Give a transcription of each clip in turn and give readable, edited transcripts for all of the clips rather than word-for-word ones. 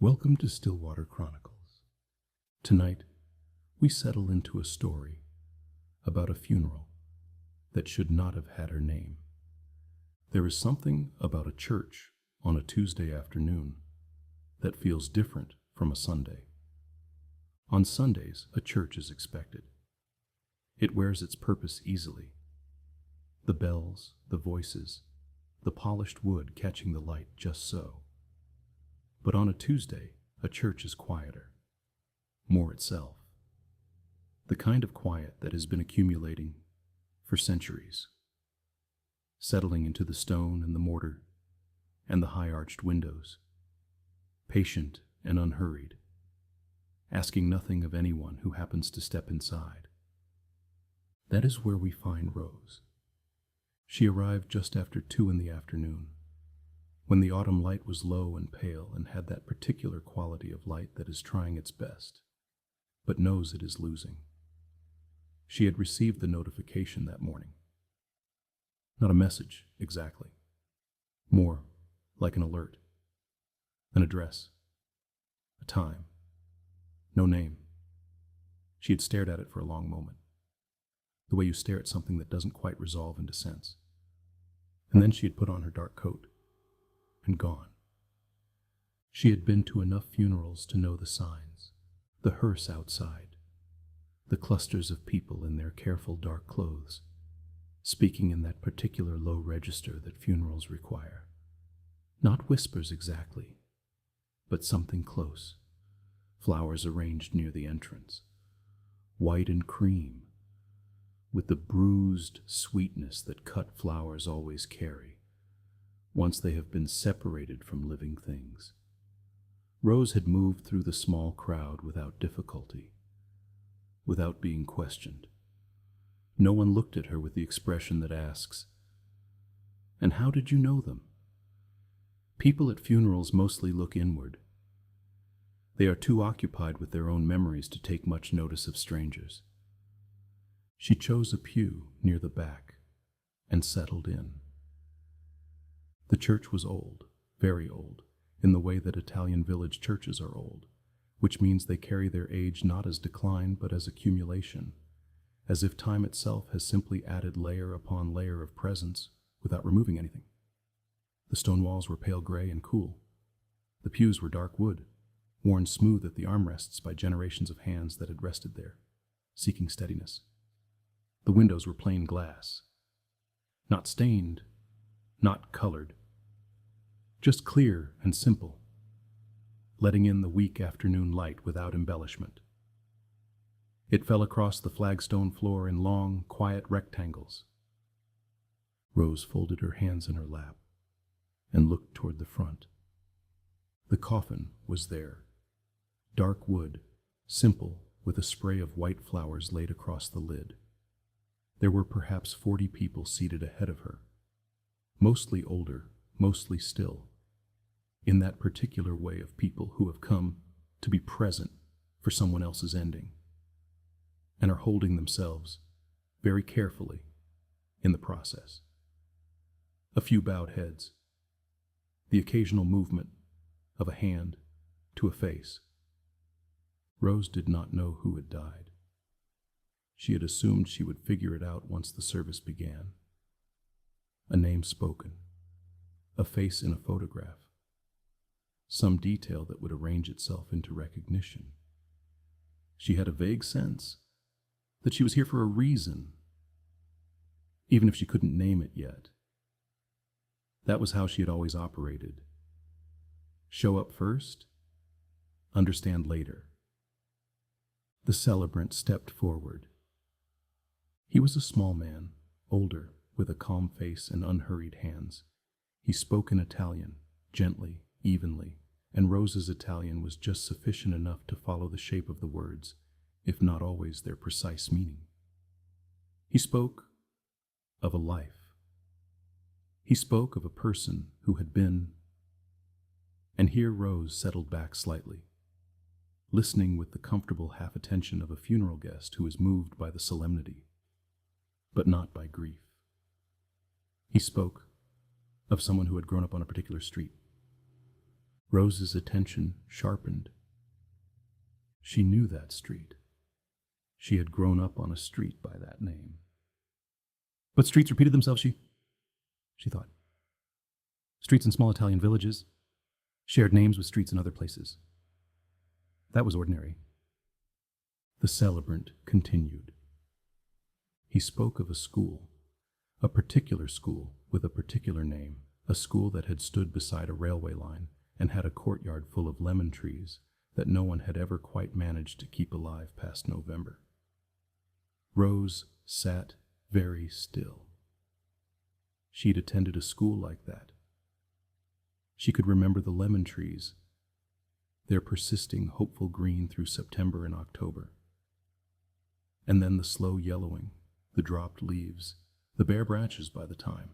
Welcome to Stillwater Chronicles. Tonight, we settle into a story about a funeral that should not have had her name. There is something about a church on a Tuesday afternoon that feels different from a Sunday. On Sundays, a church is expected. It wears its purpose easily. The bells, the voices, the polished wood catching the light just so. But on a Tuesday, a church is quieter, more itself. The kind of quiet that has been accumulating for centuries, settling into the stone and the mortar and the high-arched windows, patient and unhurried, asking nothing of anyone who happens to step inside. That is where we find Rose. She arrived just after 2 in the afternoon, when the autumn light was low and pale and had that particular quality of light that is trying its best, but knows it is losing. She had received the notification that morning. Not a message, exactly. More like an alert. An address. A time. No name. She had stared at it for a long moment. The way you stare at something that doesn't quite resolve into sense. And then she had put on her dark coat and gone. She had been to enough funerals to know the signs, the hearse outside, the clusters of people in their careful dark clothes, speaking in that particular low register that funerals require. Not whispers exactly, but something close. Flowers arranged near the entrance, white and cream, with the bruised sweetness that cut flowers always carry, once they have been separated from living things. Rose had moved through the small crowd without difficulty, without being questioned. No one looked at her with the expression that asks, "And how did you know them?" People at funerals mostly look inward. They are too occupied with their own memories to take much notice of strangers. She chose a pew near the back and settled in. The church was old, very old, in the way that Italian village churches are old, which means they carry their age not as decline but as accumulation, as if time itself has simply added layer upon layer of presence without removing anything. The stone walls were pale gray and cool. The pews were dark wood, worn smooth at the armrests by generations of hands that had rested there, seeking steadiness. The windows were plain glass, not stained, not colored, just clear and simple, letting in the weak afternoon light without embellishment. It fell across the flagstone floor in long, quiet rectangles. Rose folded her hands in her lap and looked toward the front. The coffin was there, dark wood, simple, with a spray of white flowers laid across the lid. There were perhaps 40 people seated ahead of her, mostly older, mostly still, in that particular way of people who have come to be present for someone else's ending, and are holding themselves very carefully in the process. A few bowed heads, the occasional movement of a hand to a face. Rose did not know who had died. She had assumed she would figure it out once the service began. A name spoken, a face in a photograph, some detail that would arrange itself into recognition. She had a vague sense that she was here for a reason, even if she couldn't name it yet. That was how she had always operated. Show up first, understand later. The celebrant stepped forward. He was a small man, older, with a calm face and unhurried hands. He spoke in Italian, gently, evenly, and Rose's Italian was just sufficient enough to follow the shape of the words, if not always their precise meaning. He spoke of a life. He spoke of a person who had been, and here Rose settled back slightly, listening with the comfortable half-attention of a funeral guest who is moved by the solemnity, but not by grief. He spoke of someone who had grown up on a particular street, Rose's attention sharpened. She knew that street. She had grown up on a street by that name. But streets repeated themselves, she thought. Streets in small Italian villages shared names with streets in other places. That was ordinary. The celebrant continued. He spoke of a school, a particular school with a particular name, a school that had stood beside a railway line and had a courtyard full of lemon trees that no one had ever quite managed to keep alive past November. Rose sat very still. She'd attended a school like that. She could remember the lemon trees, their persisting hopeful green through September and October. And then the slow yellowing, the dropped leaves, the bare branches by the time.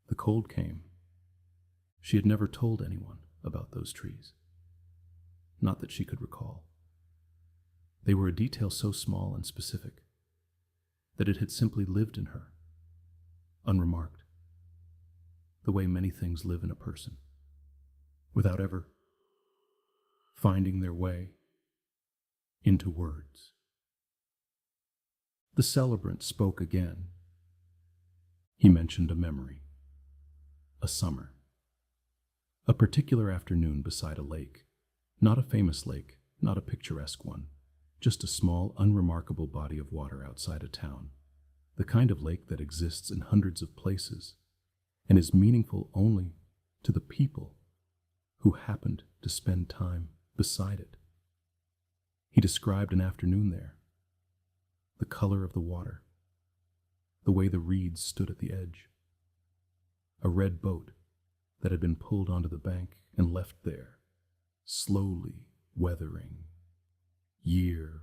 The cold came. She had never told anyone about those trees. Not that she could recall. They were a detail so small and specific that it had simply lived in her, unremarked, the way many things live in a person, without ever finding their way into words. The celebrant spoke again. He mentioned a memory, a summer, a particular afternoon beside a lake, not a famous lake, not a picturesque one, just a small, unremarkable body of water outside a town, the kind of lake that exists in hundreds of places and is meaningful only to the people who happened to spend time beside it. He described an afternoon there, the color of the water, the way the reeds stood at the edge, a red boat that had been pulled onto the bank and left there, slowly weathering, year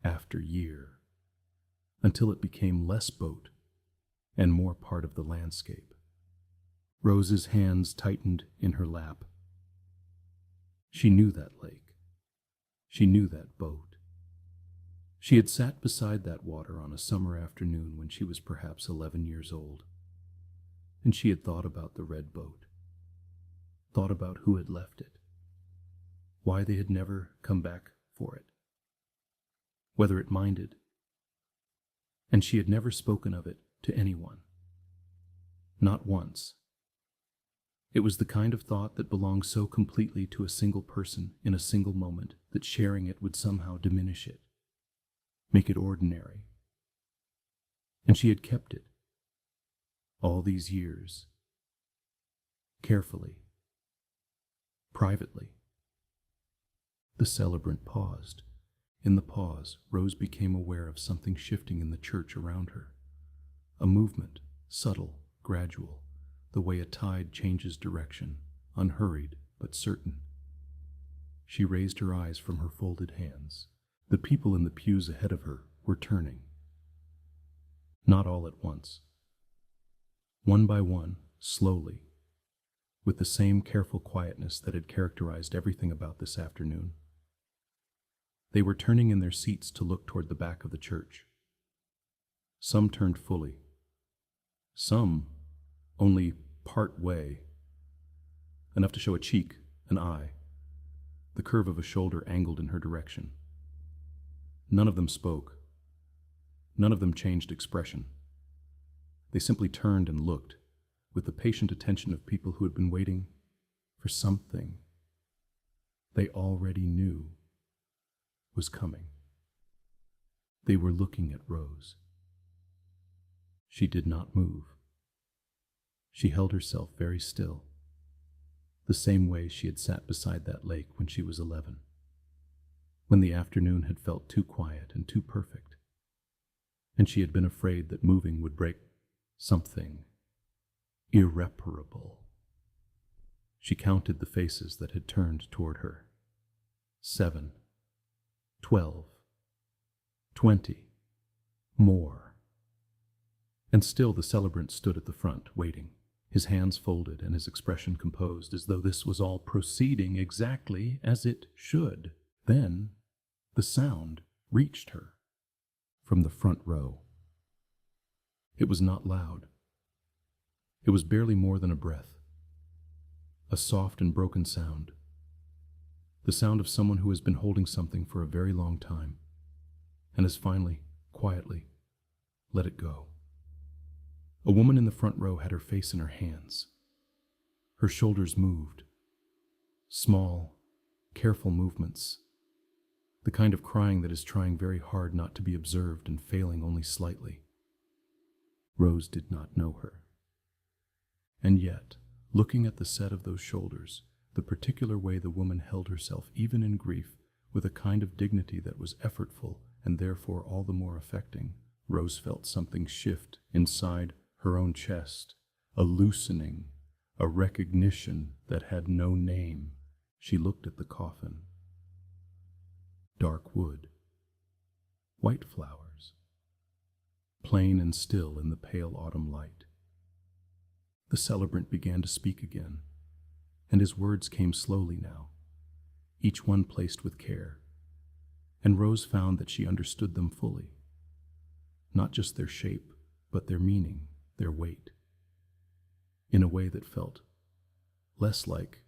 after year, until it became less boat and more part of the landscape. Rose's hands tightened in her lap. She knew that lake. She knew that boat. She had sat beside that water on a summer afternoon when she was perhaps 11 years old, and she had thought about the red boat, thought about who had left it, why they had never come back for it, whether it minded, and she had never spoken of it to anyone. Not once. It was the kind of thought that belonged so completely to a single person in a single moment that sharing it would somehow diminish it, make it ordinary. And she had kept it all these years, carefully, privately. The celebrant paused. In the pause, Rose became aware of something shifting in the church around her. A movement, subtle, gradual, the way a tide changes direction, unhurried but certain. She raised her eyes from her folded hands. The people in the pews ahead of her were turning. Not all at once. One by one, slowly, with the same careful quietness that had characterized everything about this afternoon. They were turning in their seats to look toward the back of the church. Some turned fully. Some only part way, enough to show a cheek, an eye, the curve of a shoulder angled in her direction. None of them spoke. None of them changed expression. They simply turned and looked, with the patient attention of people who had been waiting for something they already knew was coming. They were looking at Rose. She did not move. She held herself very still, the same way she had sat beside that lake when she was 11, when the afternoon had felt too quiet and too perfect, and she had been afraid that moving would break something irreparable. She counted the faces that had turned toward her. 7, 12, 20, more. And still the celebrant stood at the front, waiting, his hands folded and his expression composed, as though this was all proceeding exactly as it should. Then the sound reached her from the front row. It was not loud. It was barely more than a breath. a soft and broken sound, the sound of someone who has been holding something for a very long time and has finally, quietly, let it go. A woman in the front row had her face in her hands. Her shoulders moved. Small, careful movements. The kind of crying that is trying very hard not to be observed and failing only slightly. Rose did not know her. And yet, looking at the set of those shoulders, the particular way the woman held herself even in grief, with a kind of dignity that was effortful and therefore all the more affecting, Rose felt something shift inside her own chest, a loosening, a recognition that had no name. She looked at the coffin. Dark wood, white flowers, plain and still in the pale autumn light. The celebrant began to speak again, and his words came slowly now, each one placed with care, and Rose found that she understood them fully, not just their shape, but their meaning, their weight, in a way that felt less like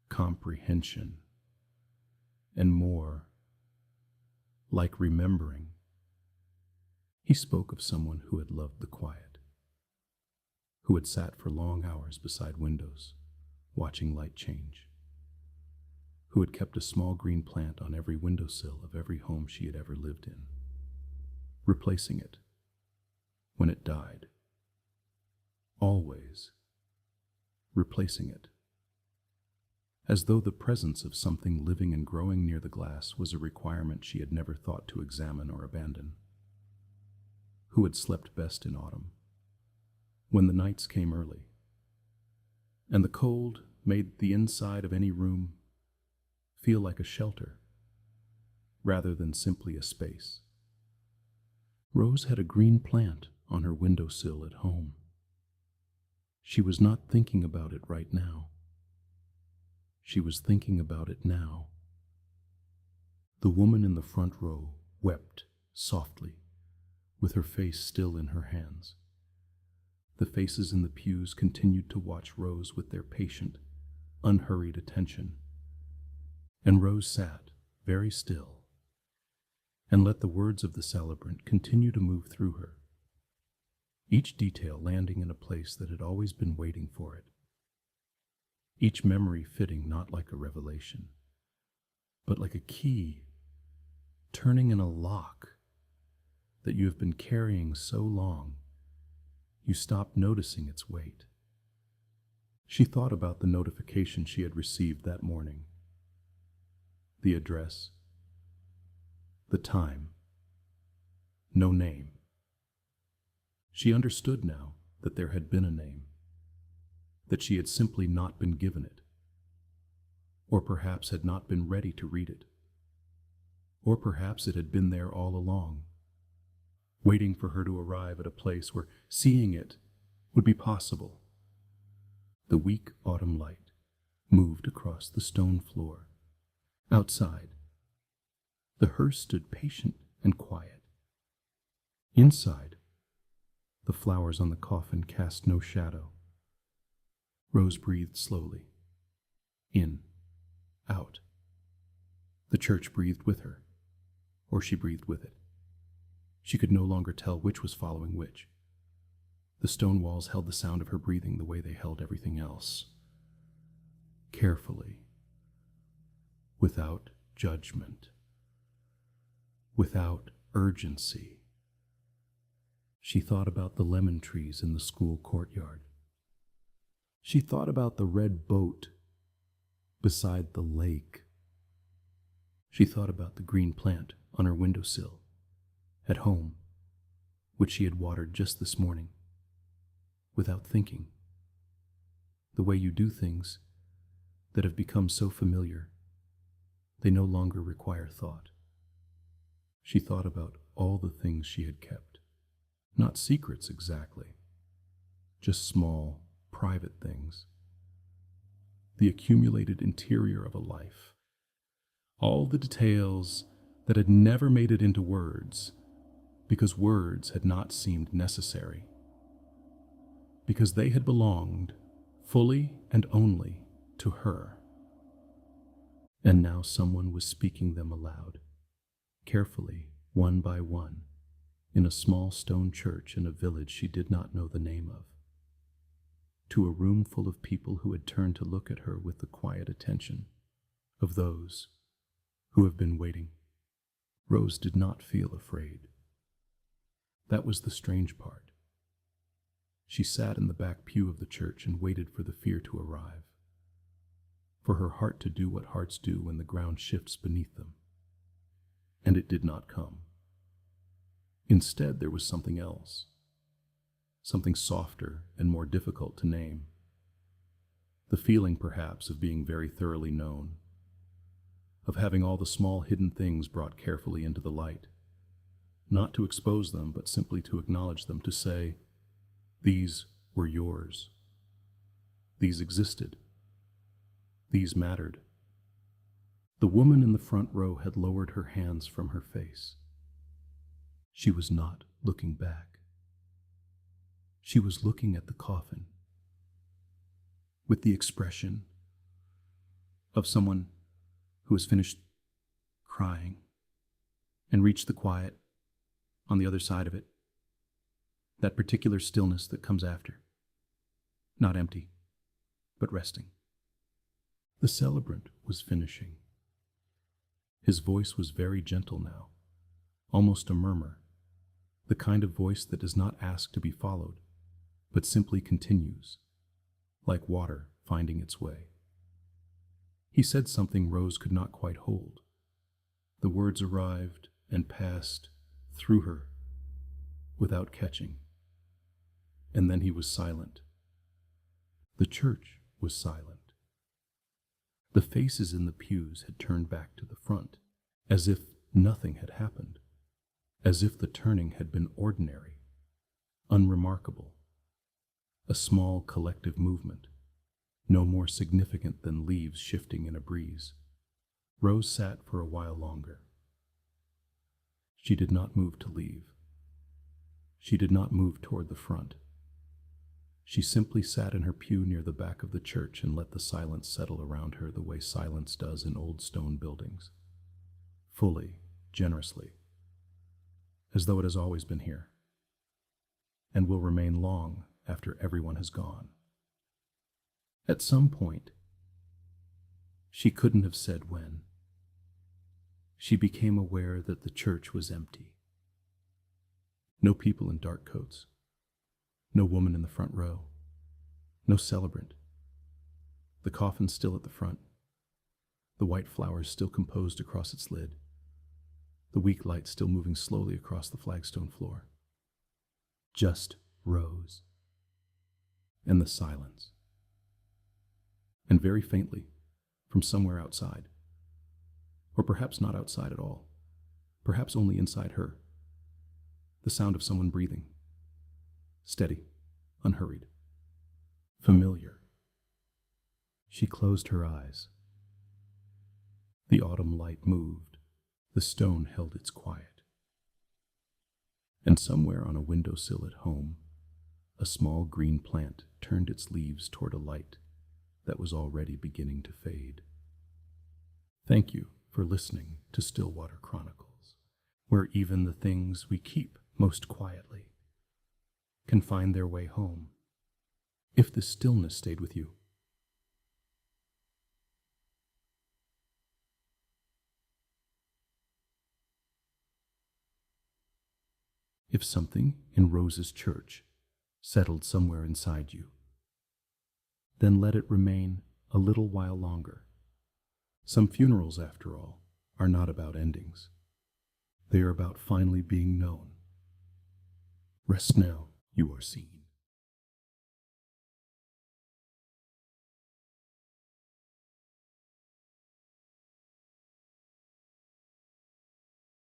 comprehension and more like remembering. He spoke of someone who had loved the quiet, who had sat for long hours beside windows, watching light change, who had kept a small green plant on every windowsill of every home she had ever lived in, replacing it when it died, always replacing it, as though the presence of something living and growing near the glass was a requirement she had never thought to examine or abandon. Who had slept best in autumn, when the nights came early, and the cold made the inside of any room feel like a shelter, rather than simply a space. Rose had a green plant on her windowsill at home. She was not thinking about it right now. She was thinking about it now. The woman in the front row wept softly, with her face still in her hands. The faces in the pews continued to watch Rose with their patient, unhurried attention. And Rose sat, very still, and let the words of the celebrant continue to move through her, each detail landing in a place that had always been waiting for it, each memory fitting not like a revelation, but like a key turning in a lock that you have been carrying so long you stop noticing its weight. She thought about the notification she had received that morning, the address, the time, no name. She understood now that there had been a name, that she had simply not been given it, or perhaps had not been ready to read it, or perhaps it had been there all along, waiting for her to arrive at a place where seeing it would be possible. The weak autumn light moved across the stone floor. Outside, the hearse stood patient and quiet. Inside, the flowers on the coffin cast no shadow. Rose breathed slowly. In, out. The church breathed with her, or she breathed with it. She could no longer tell which was following which. The stone walls held the sound of her breathing the way they held everything else. Carefully, without judgment, without urgency. She thought about the lemon trees in the school courtyard. She thought about the red boat beside the lake. She thought about the green plant on her windowsill at home, which she had watered just this morning, without thinking, the way you do things that have become so familiar they no longer require thought. She thought about all the things she had kept, not secrets exactly, just small, private things, the accumulated interior of a life, all the details that had never made it into words because words had not seemed necessary, because they had belonged fully and only to her. And now someone was speaking them aloud, carefully, one by one, in a small stone church in a village she did not know the name of, to a room full of people who had turned to look at her with the quiet attention of those who have been waiting. Rose did not feel afraid. That was the strange part. She sat in the back pew of the church and waited for the fear to arrive, for her heart to do what hearts do when the ground shifts beneath them. And it did not come. Instead, there was something else, something softer and more difficult to name. The feeling, perhaps, of being very thoroughly known, of having all the small hidden things brought carefully into the light, not to expose them, but simply to acknowledge them, to say, these were yours. These existed. These mattered. The woman in the front row had lowered her hands from her face. She was not looking back. She was looking at the coffin with the expression of someone who has finished crying and reached the quiet on the other side of it, that particular stillness that comes after, not empty, but resting. The celebrant was finishing. His voice was very gentle now, almost a murmur, the kind of voice that does not ask to be followed, but simply continues, like water finding its way. He said something Rose could not quite hold. The words arrived and passed through her without catching. And then he was silent. The church was silent. The faces in the pews had turned back to the front, as if nothing had happened, as if the turning had been ordinary, unremarkable, a small collective movement, no more significant than leaves shifting in a breeze. Rose sat for a while longer. She did not move to leave. She did not move toward the front. She simply sat in her pew near the back of the church and let the silence settle around her the way silence does in old stone buildings, fully, generously, as though it has always been here, and will remain long after everyone has gone. At some point, she couldn't have said when, she became aware that the church was empty. No people in dark coats. No woman in the front row. No celebrant. The coffin still at the front. The white flowers still composed across its lid. The weak light still moving slowly across the flagstone floor. Just Rose. And the silence. And very faintly, from somewhere outside, or perhaps not outside at all, perhaps only inside her, the sound of someone breathing. Steady, unhurried, familiar. She closed her eyes. The autumn light moved. The stone held its quiet. And somewhere on a windowsill at home, a small green plant turned its leaves toward a light that was already beginning to fade. Thank you for listening to Stillwater Chronicles, where even the things we keep most quietly can find their way home, if the stillness stayed with you. If something in Rose's church settled somewhere inside you, then let it remain a little while longer. Some funerals, after all, are not about endings. They are about finally being known. Rest now, you are seen.